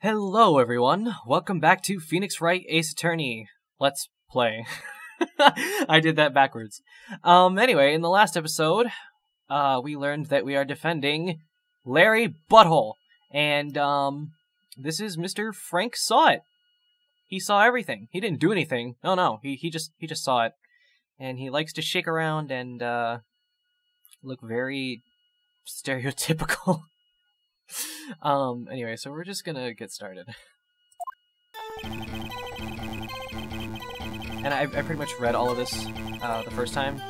Hello everyone, welcome back to Phoenix Wright Ace Attorney. Let's play. I did that backwards. Anyway, in the last episode, we learned that we are defending Larry Butthole. And, this is Mr. Frank Saw It. He saw everything. He didn't do anything. No, he just saw it. And he likes to shake around and, look very stereotypical. Anyway, so we're just gonna get started. And I pretty much read all of this, the first time,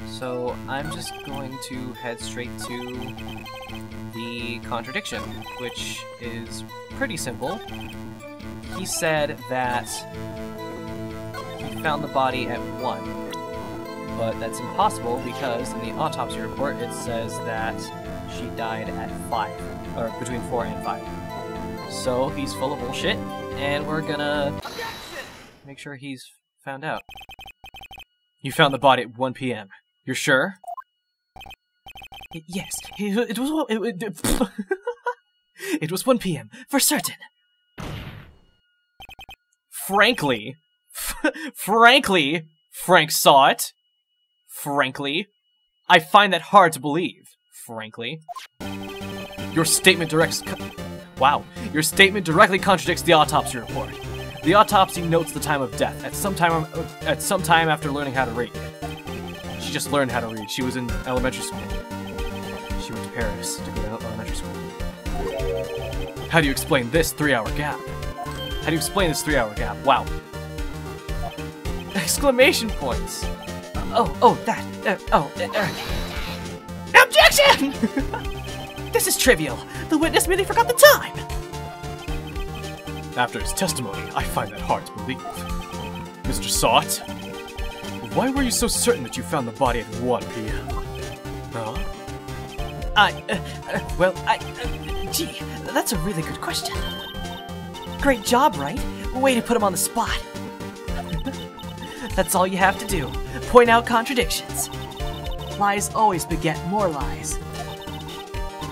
so I'm just going to head straight to the contradiction, which is pretty simple. He said that he found the body at 1, but that's impossible because in the autopsy report it says that she died at 5. Or between 4 and 5. So he's full of bullshit, and we're gonna make sure he's found out. You found the body at 1 p.m. You're sure? Yes, it was 1 p.m. for certain. Frankly, Frank saw it. Frankly, I find that hard to believe. Frankly. Your statement Your statement directly contradicts the autopsy report. The autopsy notes the time of death at some time after learning how to read. She just learned how to read. She was in elementary school. She went to Paris to go to elementary school. How do you explain this 3-hour gap? How do you explain this 3-hour gap? Wow. Exclamation points. Objection! This is trivial. The witness merely forgot the time. After his testimony, I find that hard to believe. Mr. Saw It, why were you so certain that you found the body at 1 p.m.? Huh? Gee, that's a really good question. Great job, Wright. Way to put him on the spot. That's all you have to do. Point out contradictions. Lies always beget more lies.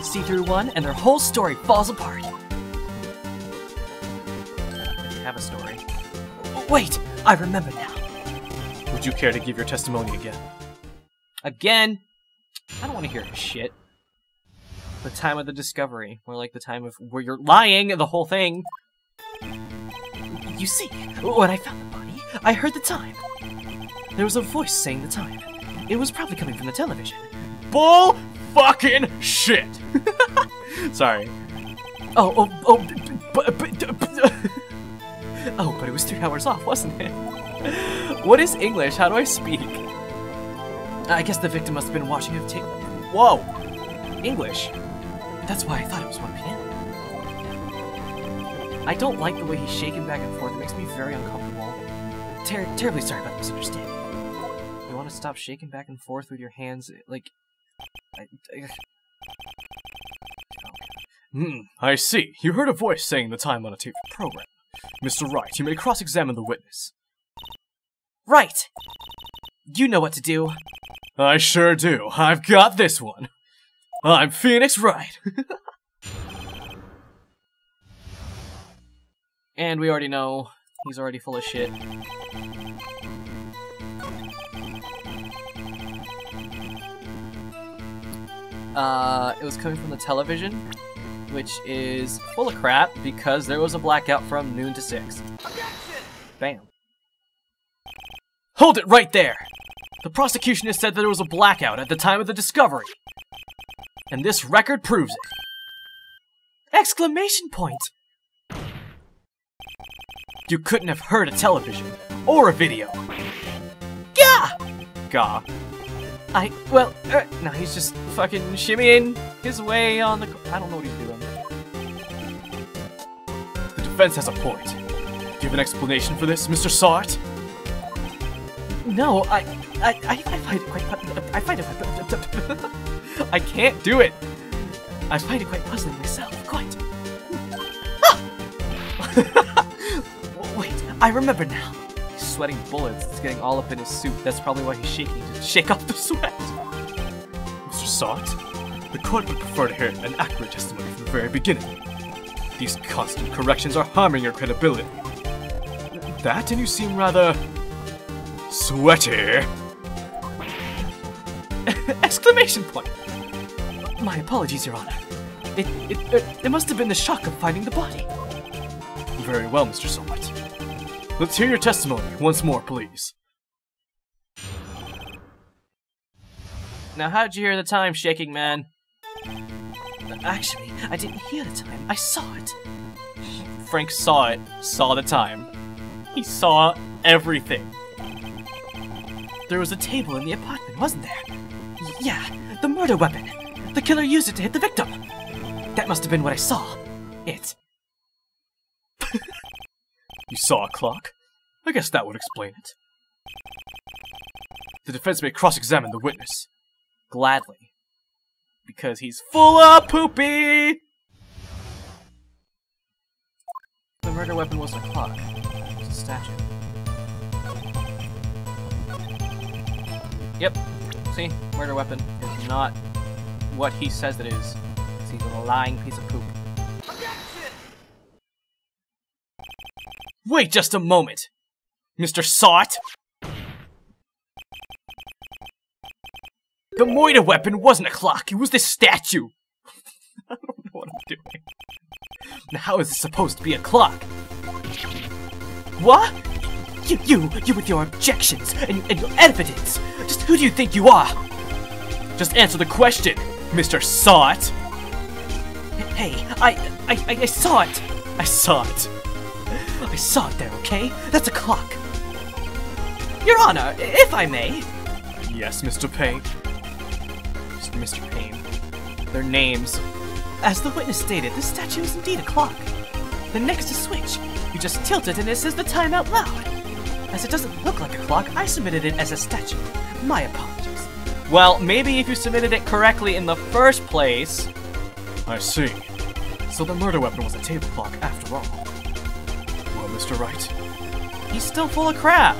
See through one, and their whole story falls apart. If you have a story. Wait! I remember now. Would you care to give your testimony again? Again? I don't want to hear this shit. The time of the discovery. More like the time of where you're lying, the whole thing. You see, when I found the body, I heard the time. There was a voice saying the time. It was probably coming from the television. Bull fucking shit! Sorry. But it was 3 hours off, wasn't it? What is English? How do I speak? I guess the victim must have been watching a tape. Whoa! English? That's why I thought it was 1 p.m. I don't like the way he's shaking back and forth. It makes me very uncomfortable. Terribly sorry about the misunderstanding. You want to stop shaking back and forth with your hands, like... I see. You heard a voice saying the time on a tape program. Mr. Wright, you may cross-examine the witness. Right! You know what to do. I sure do. I've got this one. I'm Phoenix Wright. And we already know he's already full of shit. It was coming from the television, which is full of crap because there was a blackout from noon to 6. Bam. Hold it right there! The prosecution has said that there was a blackout at the time of the discovery. And this record proves it. Exclamation point! You couldn't have heard a television or a video. Gah! Gah. No, he's just fucking shimmying his way on the... I don't know what he's doing. The defense has a point. Do you have an explanation for this, Mr. Saw It? No, I find it quite... I can't do it! I find it quite puzzling myself, quite. Wait, I remember now. Sweating bullets. It's getting all up in his suit. That's probably why he's shaking to shake off the sweat. Mr. Saw It, the court would prefer to hear an accurate testimony from the very beginning. These constant corrections are harming your credibility. That, and you seem rather... sweaty. Exclamation point! My apologies, Your Honor. It must have been the shock of finding the body. Very well, Mr. Somewhat. Let's hear your testimony once more, please. Now, how'd you hear the time shaking, man? Actually, I didn't hear the time. I saw it. Frank saw it. Saw the time. He saw everything. There was a table in the apartment, wasn't there? Yeah, the murder weapon. The killer used it to hit the victim. That must have been what I saw. It. You saw a clock? I guess that would explain it. The defense may cross-examine the witness. Gladly. Because he's full of poopy! The murder weapon wasn't a clock. It was a statue. Yep. See? Murder weapon is not what he says it is. He's a lying piece of poop. Wait just a moment! Mr. Sot! The murder weapon wasn't a clock, it was this statue! I don't know what I'm doing. Now how is this supposed to be a clock? What? You with your objections and your evidence! Just who do you think you are? Just answer the question, Mr. Sot! Hey, I saw it! I saw it. I saw it there, okay? That's a clock. Your Honor, if I may. Yes, Mr. Payne. Mr. Payne. Their names. As the witness stated, this statue is indeed a clock. The next is switch. You just tilt it and it says the time out loud. As it doesn't look like a clock, I submitted it as a statue. My apologies. Well, maybe if you submitted it correctly in the first place. I see. So the murder weapon was a table clock after all. Well, Mr. Wright. He's still full of crap.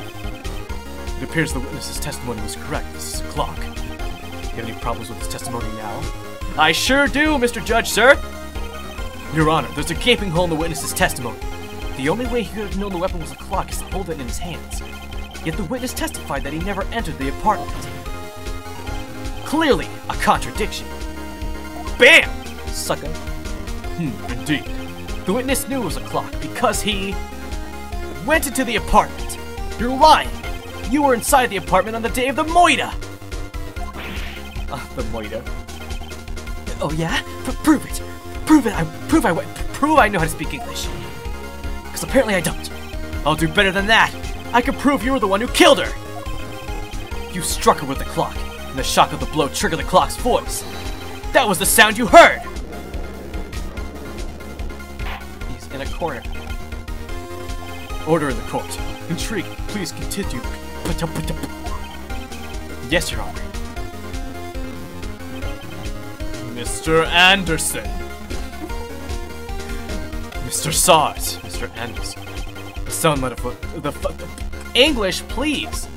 It appears the witness's testimony was correct. This is a clock. You have any problems with his testimony now? I sure do, Mr. Judge, sir! Your Honor, there's a gaping hole in the witness's testimony. The only way he could have known the weapon was a clock is to hold it in his hands. Yet the witness testified that he never entered the apartment. Clearly, a contradiction. Bam! Sucker. Indeed. The witness knew it was a clock because he went into the apartment. You're lying! You were inside the apartment on the day of the murder! The murder? Oh yeah? Prove it! Prove I know how to speak English. Because apparently I don't. I'll do better than that! I can prove you were the one who killed her! You struck her with the clock, and the shock of the blow triggered the clock's voice. That was the sound you heard! He's in a corner. Order in the court. Intrigued, please continue. Yes, Your Honor. Mr. Anderson. Mr. Sot. Mr. Anderson. The sound metaphor. English, please.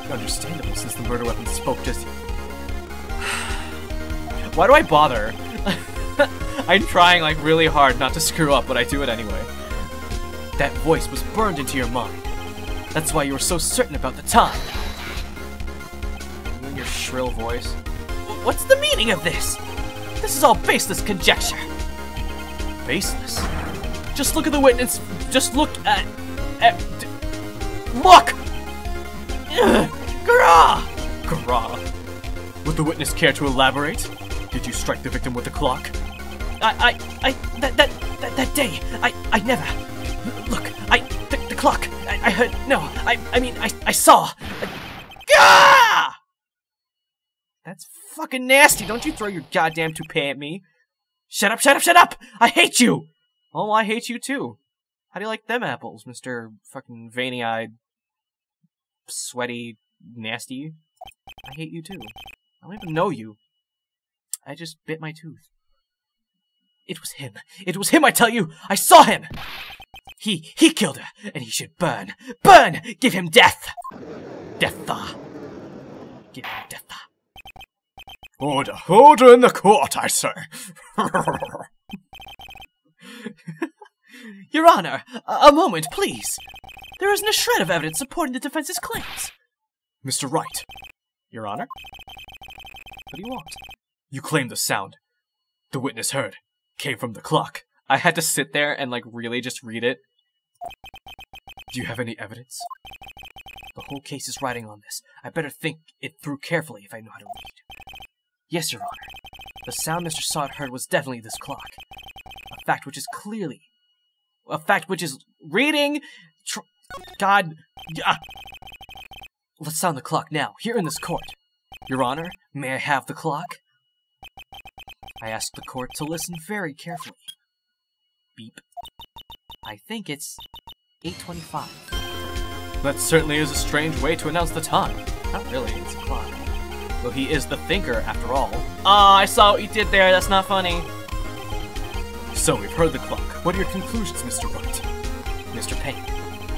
Understandable, since the murder weapon spoke just. Why do I bother? I'm trying like really hard not to screw up, but I do it anyway. That voice was burned into your mind. That's why you were so certain about the time. You and your shrill voice. What's the meaning of this? This is all baseless conjecture. Baseless? Just look at the witness. Just look at look! Grah! Grah. Would the witness care to elaborate? Did you strike the victim with the clock? That day, I never. Look, the clock. I heard. No, I mean, I saw. Gah! That's fucking nasty. Don't you throw your goddamn toupee at me. Shut up, shut up, shut up! I hate you! Oh, I hate you too. How do you like them apples, Mr. fucking veiny-eyed, sweaty, nasty? I hate you too. I don't even know you. I just bit my tooth. It was him. It was him, I tell you! I saw him! He killed her, and he should burn. Burn! Give him death! Death. Give him death. Order! Order in the court, I say! Your Honor, a moment, please. There isn't a shred of evidence supporting the defense's claims. Mr. Wright. Your Honor? What do you want? You claim the sound the witness heard came from the clock. I had to sit there and, like, really just read it. Do you have any evidence? The whole case is riding on this. I better think it through carefully if I know how to read. Yes, Your Honor. The sound Mr. Sod heard was definitely this clock. A fact which is reading... God... Let's sound the clock now, here in this court. Your Honor, may I have the clock? I ask the court to listen very carefully. Beep. I think it's 8:25. That certainly is a strange way to announce the time. Not really, it's a clock. Though he is the thinker, after all. Ah, I saw what you did there, that's not funny. So we've heard the clock. What are your conclusions, Mr. Wright? Mr. Payne,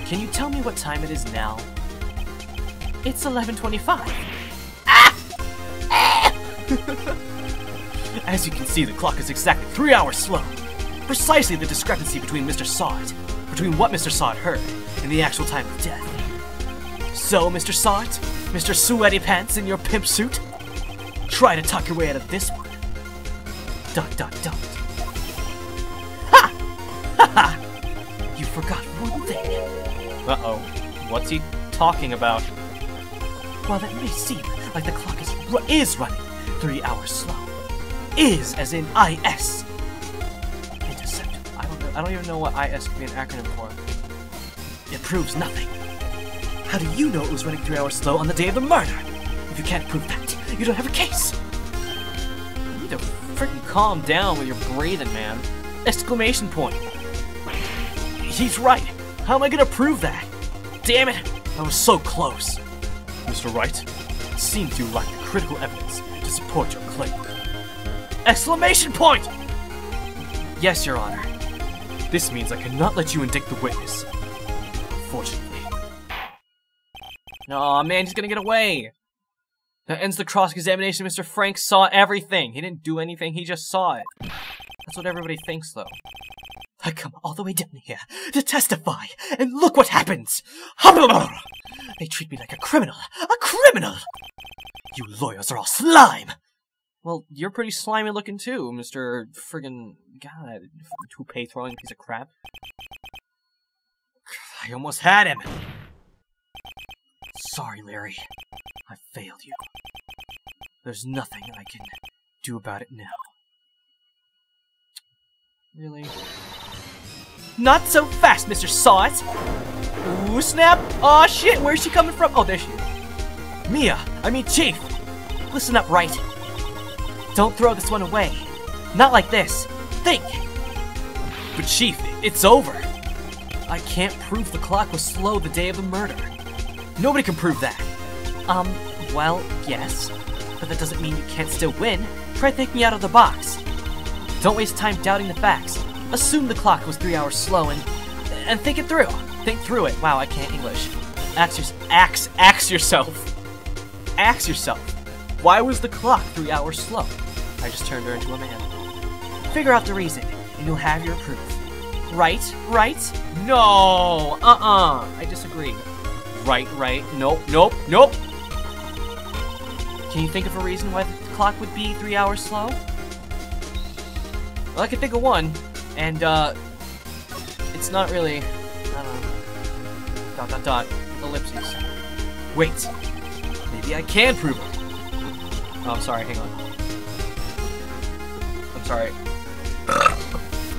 can you tell me what time it is now? It's 11:25. As you can see, the clock is exactly 3 hours slow. Precisely the discrepancy between what Mr. Sod heard, and the actual time of death. So, Mr. Sod, Mr. Sweaty Pants in your pimp suit, try to talk your way out of this one. ... Ha! Ha ha! You forgot one thing. Uh-oh. What's he talking about? While it may seem like the clock is running 3 hours slow, is as in IS. Intercept. I don't even know what IS could be an acronym for. It proves nothing. How do you know it was running 3 hours slow on the day of the murder? If you can't prove that, you don't have a case. You need to freaking calm down with your breathing, man. Exclamation point. He's right. How am I gonna prove that? Damn it! I was so close. Mr. Wright, it seems you lack the critical evidence to support your claim. Exclamation point! Yes, Your Honor. This means I cannot let you indict the witness. Unfortunately. Aw, man, he's gonna get away. That ends the cross-examination. Mr. Frank saw everything. He didn't do anything, he just saw it. That's what everybody thinks, though. I come all the way down here to testify, and look what happens! They treat me like a criminal! A criminal! You lawyers are all slime! Well, you're pretty slimy looking too, Mr. Friggin' God, toupee-throwing piece of crap. I almost had him! Sorry, Larry. I failed you. There's nothing I can do about it now. Really? Not so fast, Mr. Sawit! Ooh, snap! Aw, shit, where's she coming from? Oh, there she is. Chief! Listen up, Wright. Don't throw this one away. Not like this. Think! But Chief, it's over. I can't prove the clock was slow the day of the murder. Nobody can prove that. Well, yes. But that doesn't mean you can't still win. Try thinking me out of the box. Don't waste time doubting the facts. Assume the clock was 3 hours slow and think it through. Think through it. Wow, I can't English. Ask yourself. Ask yourself. Why was the clock 3 hours slow? I just turned her into a man. Figure out the reason, and you'll have your proof. Right? No! I disagree. Right. Nope. Can you think of a reason why the clock would be 3 hours slow? Well, I can think of one, and, it's not really, I don't know, ... ellipses. Wait, maybe I can prove it. Oh, I'm sorry, hang on. I'm sorry.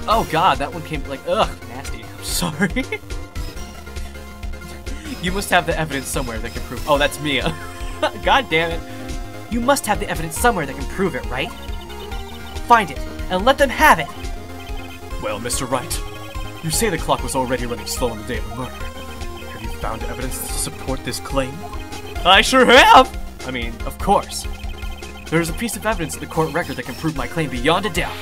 Oh god, that one came, like, ugh, nasty. I'm sorry. You must have the evidence somewhere that can prove— oh, that's Mia. God damn it. You must have the evidence somewhere that can prove it, right? Find it, and let them have it! Well, Mr. Wright, you say the clock was already running slow on the day of the murder. Have you found evidence to support this claim? I sure have! I mean, of course. There's a piece of evidence in the court record that can prove my claim beyond a doubt.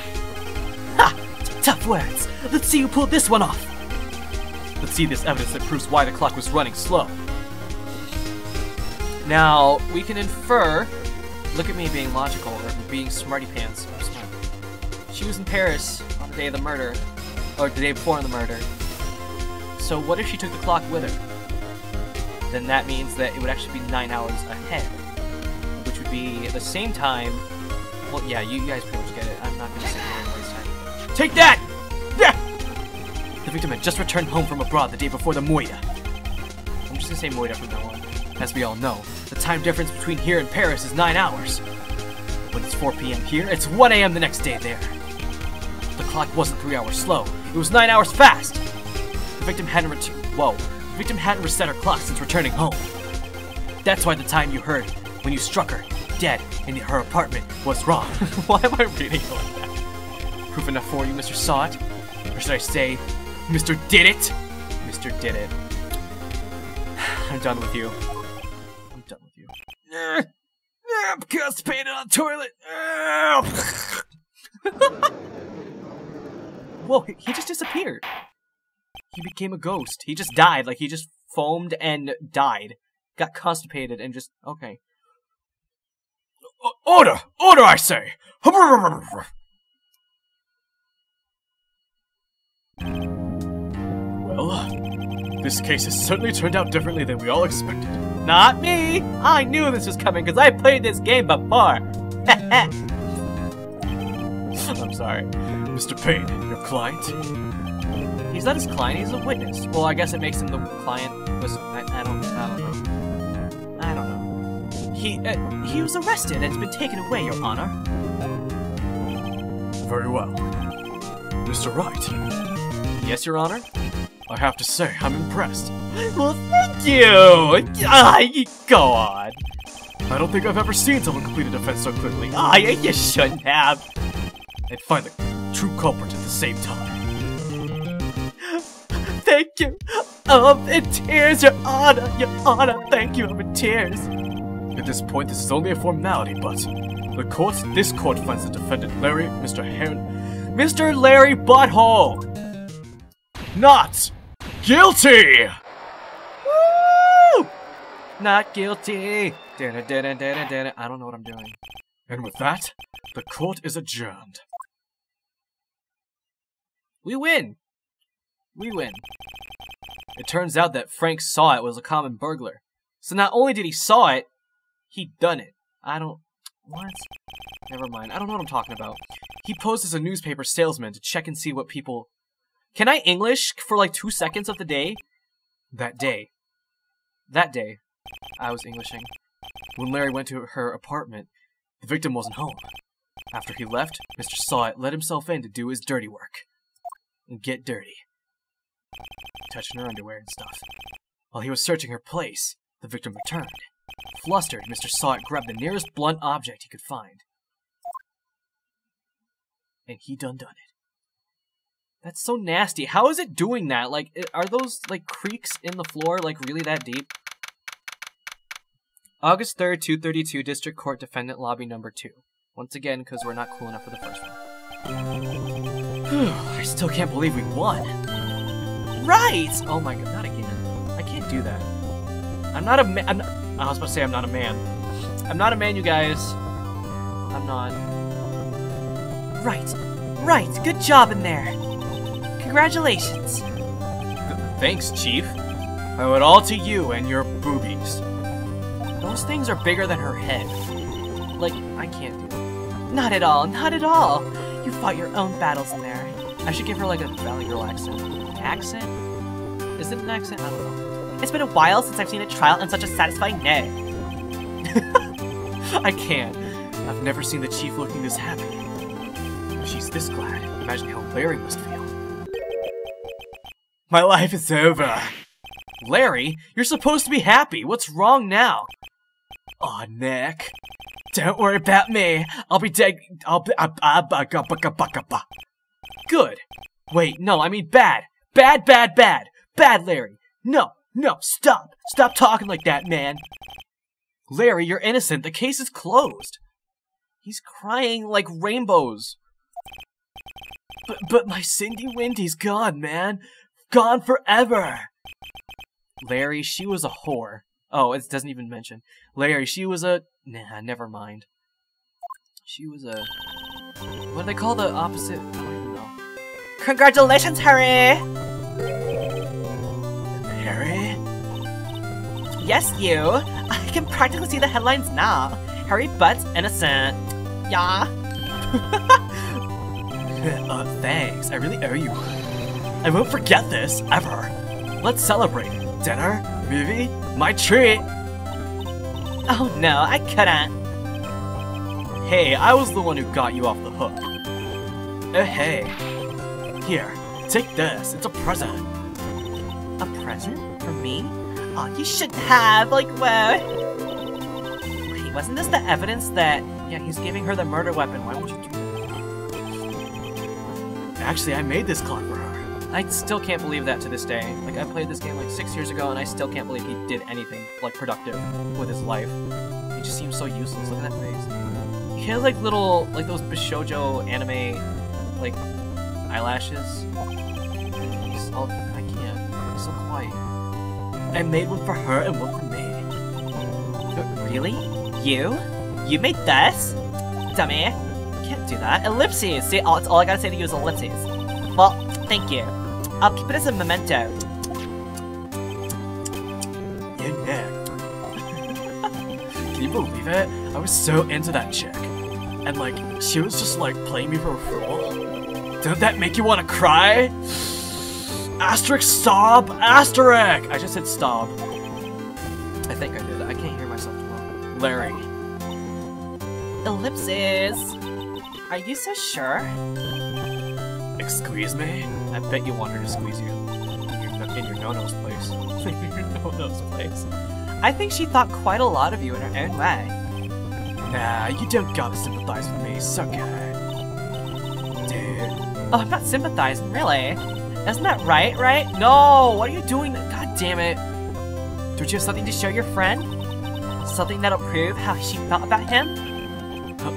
Ha! Tough words. Let's see who pulled this one off. Let's see this evidence that proves why the clock was running slow. Now, we can infer look at me being logical or being smarty pants or smart. She was in Paris on the day of the murder, or the day before the murder. So what if she took the clock with her? Then that means that it would actually be 9 hours ahead, which would be the same time. Well, yeah, you guys pretty much get it. I'm not going to sit here and waste time. Take that! Yeah! The victim had just returned home from abroad the day before the moida. I'm just going to say Moida from now on. As we all know, the time difference between here and Paris is 9 hours. When it's 4 p.m. here, it's 1 a.m. the next day there. The clock wasn't 3 hours slow, it was 9 hours fast! The victim hadn't reset her clock since returning home. That's why the time you heard when you struck her, dead, in her apartment was wrong. Why am I reading it like that? Proof enough for you, Mr. Saw It? Or should I say, Mr. Did It? Mr. Did It. I'm done with you. I'm done with you. I'm constipated on the toilet! Whoa, he just disappeared. He became a ghost. He just died. Like, he just foamed and died. Got constipated and just... Okay. Order! Order, I say! Well, this case has certainly turned out differently than we all expected. Not me! I knew this was coming because I played this game before. I'm sorry. Mr. Payne, your client? He's not his client, he's a witness. Well, I guess it makes him the client. I don't know. He was arrested and has been taken away, Your Honor. Very well. Mr. Wright. Yes, Your Honor? I have to say, I'm impressed. Well, thank you! Go on. I don't think I've ever seen someone complete a defense so quickly. You shouldn't have. And find the true culprit at the same time. Thank you. I'm in tears, Your Honor. Your Honor, thank you. I'm in tears. At this point, this is only a formality, but this court finds the defendant, Mr. Larry Butthole, not guilty! Woo! Not guilty. I don't know what I'm doing. And with that, the court is adjourned. We win. We win. It turns out that Frank Saw It was a common burglar. So not only did he saw it, he done it. What? Never mind. I don't know what I'm talking about. He posed as a newspaper salesman to check and see what people... Can I English for like 2 seconds of the day? That day, I was Englishing. When Larry went to her apartment, the victim wasn't home. After he left, Mr. Saw It let himself in to do his dirty work. And get dirty. Touching her underwear and stuff. While he was searching her place, the victim returned. Flustered, Mr. Saw It grabbed the nearest blunt object he could find. And he done it. That's so nasty. How is it doing that? Like, are those, like, creaks in the floor, like, really that deep? August 3rd, 232, District Court Defendant Lobby Number 2. Once again, because we're not cool enough for the first one. I still can't believe we won. Right! Oh my god, not again. I can't do that. I'm not a man. I was about to say I'm not a man. I'm not a man, you guys. I'm not. Right. Good job in there. Congratulations. Thanks, Chief. I owe it all to you and your boobies. Those things are bigger than her head. Like, I can't do that. Not at all. You fought your own battles in there. I should give her like a Valley Girl accent. Accent? Is it an accent? I don't know. It's been a while since I've seen a trial and such a satisfying neck. I can't. I've never seen the Chief looking this happy. If she's this glad, imagine how Larry must feel. My life is over. Larry, you're supposed to be happy. What's wrong now? Aw, Nick. Don't worry about me. I'll be dead. Good. Wait, no, I mean bad. Bad, Larry. No, stop. Stop talking like that, man. Larry, you're innocent. The case is closed. He's crying like rainbows. But my Cindy Windy's gone, man. Gone forever. Larry, she was a whore. Oh, it doesn't even mention. Larry, she was a... Nah, never mind. She was a... What do they call the opposite? I don't even know. Congratulations, Harry! Harry? Yes, you! I can practically see the headlines now. Harry Butts innocent. Yeah. Thanks. I really owe you one. I won't forget this, ever. Let's celebrate. Dinner? Movie? My treat! Oh no, I couldn't. Hey, I was the one who got you off the hook. Oh hey. Here, take this. It's a present. A present? For me? Oh, you shouldn't have. Like, what? Wait, wasn't this the evidence that... Yeah, he's giving her the murder weapon. Why would you do that? Actually, I made this clock for her. I still can't believe that to this day. Like, I played this game like 6 years ago, and I still can't believe he did anything, like, productive with his life. He just seems so useless. Look at that face. He has, like, little, like, those Bishoujo anime, like, eyelashes. He's all... I can't. He's so quiet. I made one for her and one for me. Really? You? You made this? Dummy. Can't do that. Ellipses! See, all I gotta say to you is ellipses. Well, thank you. I'll keep it as a memento. Yeah, Nick. Can you believe it? I was so into that chick. And like, she was just like playing me for a fool. Don't that make you want to cry? Asterisk stop! Asterisk! I just said stop. I think I did. I can't hear myself too well. Larry. Ellipses! Are you so sure? Excuse me? I bet you want her to squeeze you in your no-no's place. In your no-no's place. I think she thought quite a lot of you in her own way. Nah, you don't gotta sympathize with me, it's okay. Dude. Oh, I'm not sympathizing, really. Isn't that right, right? No! What are you doing? God damn it. Don't you have something to show your friend? Something that'll prove how she felt about him?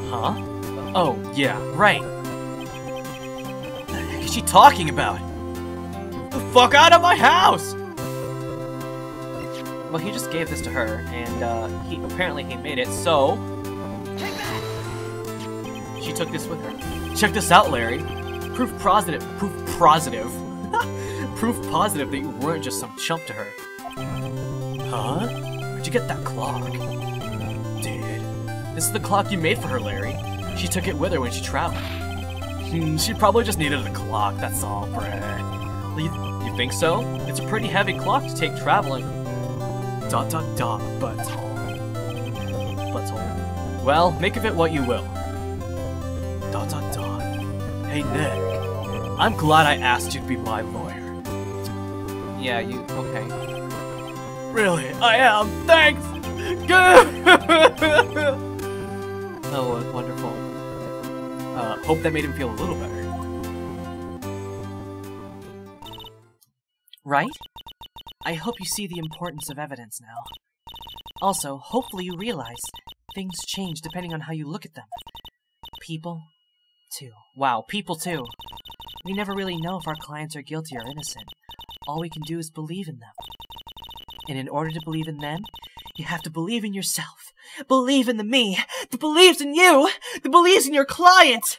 Huh? Oh, yeah, right. What is she talking about? The fuck out of my house! Well, he just gave this to her, and apparently he made it, so... Take that! She took this with her. Check this out, Larry. Proof positive that you weren't just some chump to her. Huh? Where'd you get that clock? Dude, this is the clock you made for her, Larry. She took it with her when she traveled. She probably just needed a clock, that's all, Brett. You think so? It's a pretty heavy clock to take traveling. ... butthole. Butthole. Well, make of it what you will. ... Hey, Nick. I'm glad I asked you to be my lawyer. Yeah, okay. Really, I am. Thanks! Oh, wonderful. Hope that made him feel a little better. Right? I hope you see the importance of evidence now. Also, hopefully you realize things change depending on how you look at them. People, too. Wow, people too. We never really know if our clients are guilty or innocent. All we can do is believe in them. And in order to believe in them, you have to believe in yourself. Believe in the me that believes in you, that believes in your client!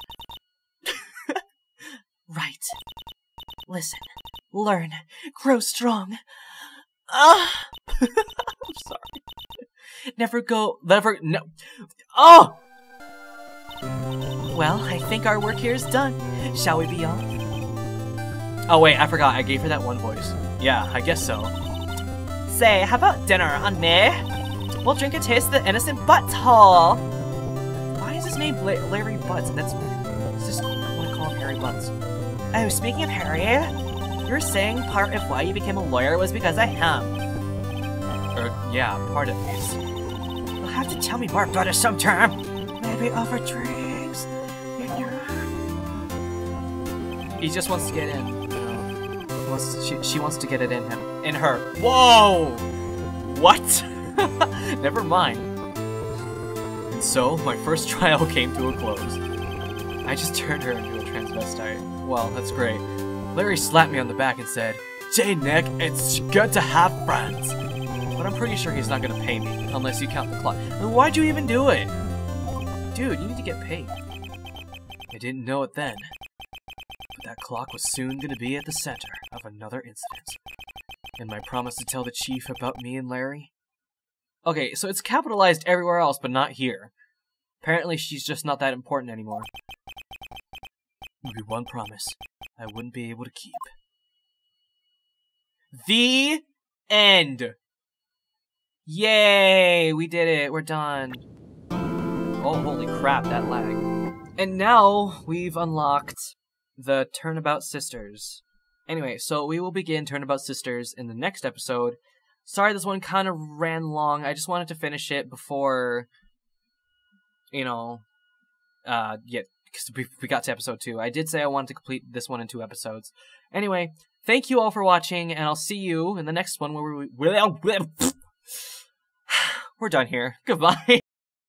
Right. Listen. Learn. Grow strong. I'm sorry. No. Oh! Well, I think our work here is done. Shall we be off? Oh wait, I forgot. I gave her that one voice. Yeah, I guess so. Say, how about dinner on me? We'll drink a taste of the innocent butthole. Why is his name Larry Butts? I just want to call him Harry Butts. Oh, speaking of Harry, you were saying part of why you became a lawyer was because of him. Yeah, part at least. You'll have to tell me more about it sometime. Maybe over drinks. He just wants to get in. She wants to get it in him. In her. Whoa! What? Never mind. And so, my first trial came to a close. I just turned her into a transvestite. Well, that's great. Larry slapped me on the back and said, "Hey, Nick, it's good to have friends." But I'm pretty sure he's not gonna pay me, unless you count the clock. And why'd you even do it? Dude, you need to get paid. I didn't know it then, but that clock was soon going to be at the center of another incident. And my promise to tell the chief about me and Larry? Okay, so it's capitalized everywhere else, but not here. Apparently she's just not that important anymore. Would be one promise I wouldn't be able to keep. The end! Yay! We did it. We're done. Oh, holy crap, that lag. And now we've unlocked the Turnabout Sisters. Anyway, so we will begin Turnabout Sisters in the next episode. Sorry this one kind of ran long. I just wanted to finish it before, you know, because we got to episode 2. I did say I wanted to complete this one in 2 episodes. Anyway, thank you all for watching, and I'll see you in the next one where we're done here. Goodbye.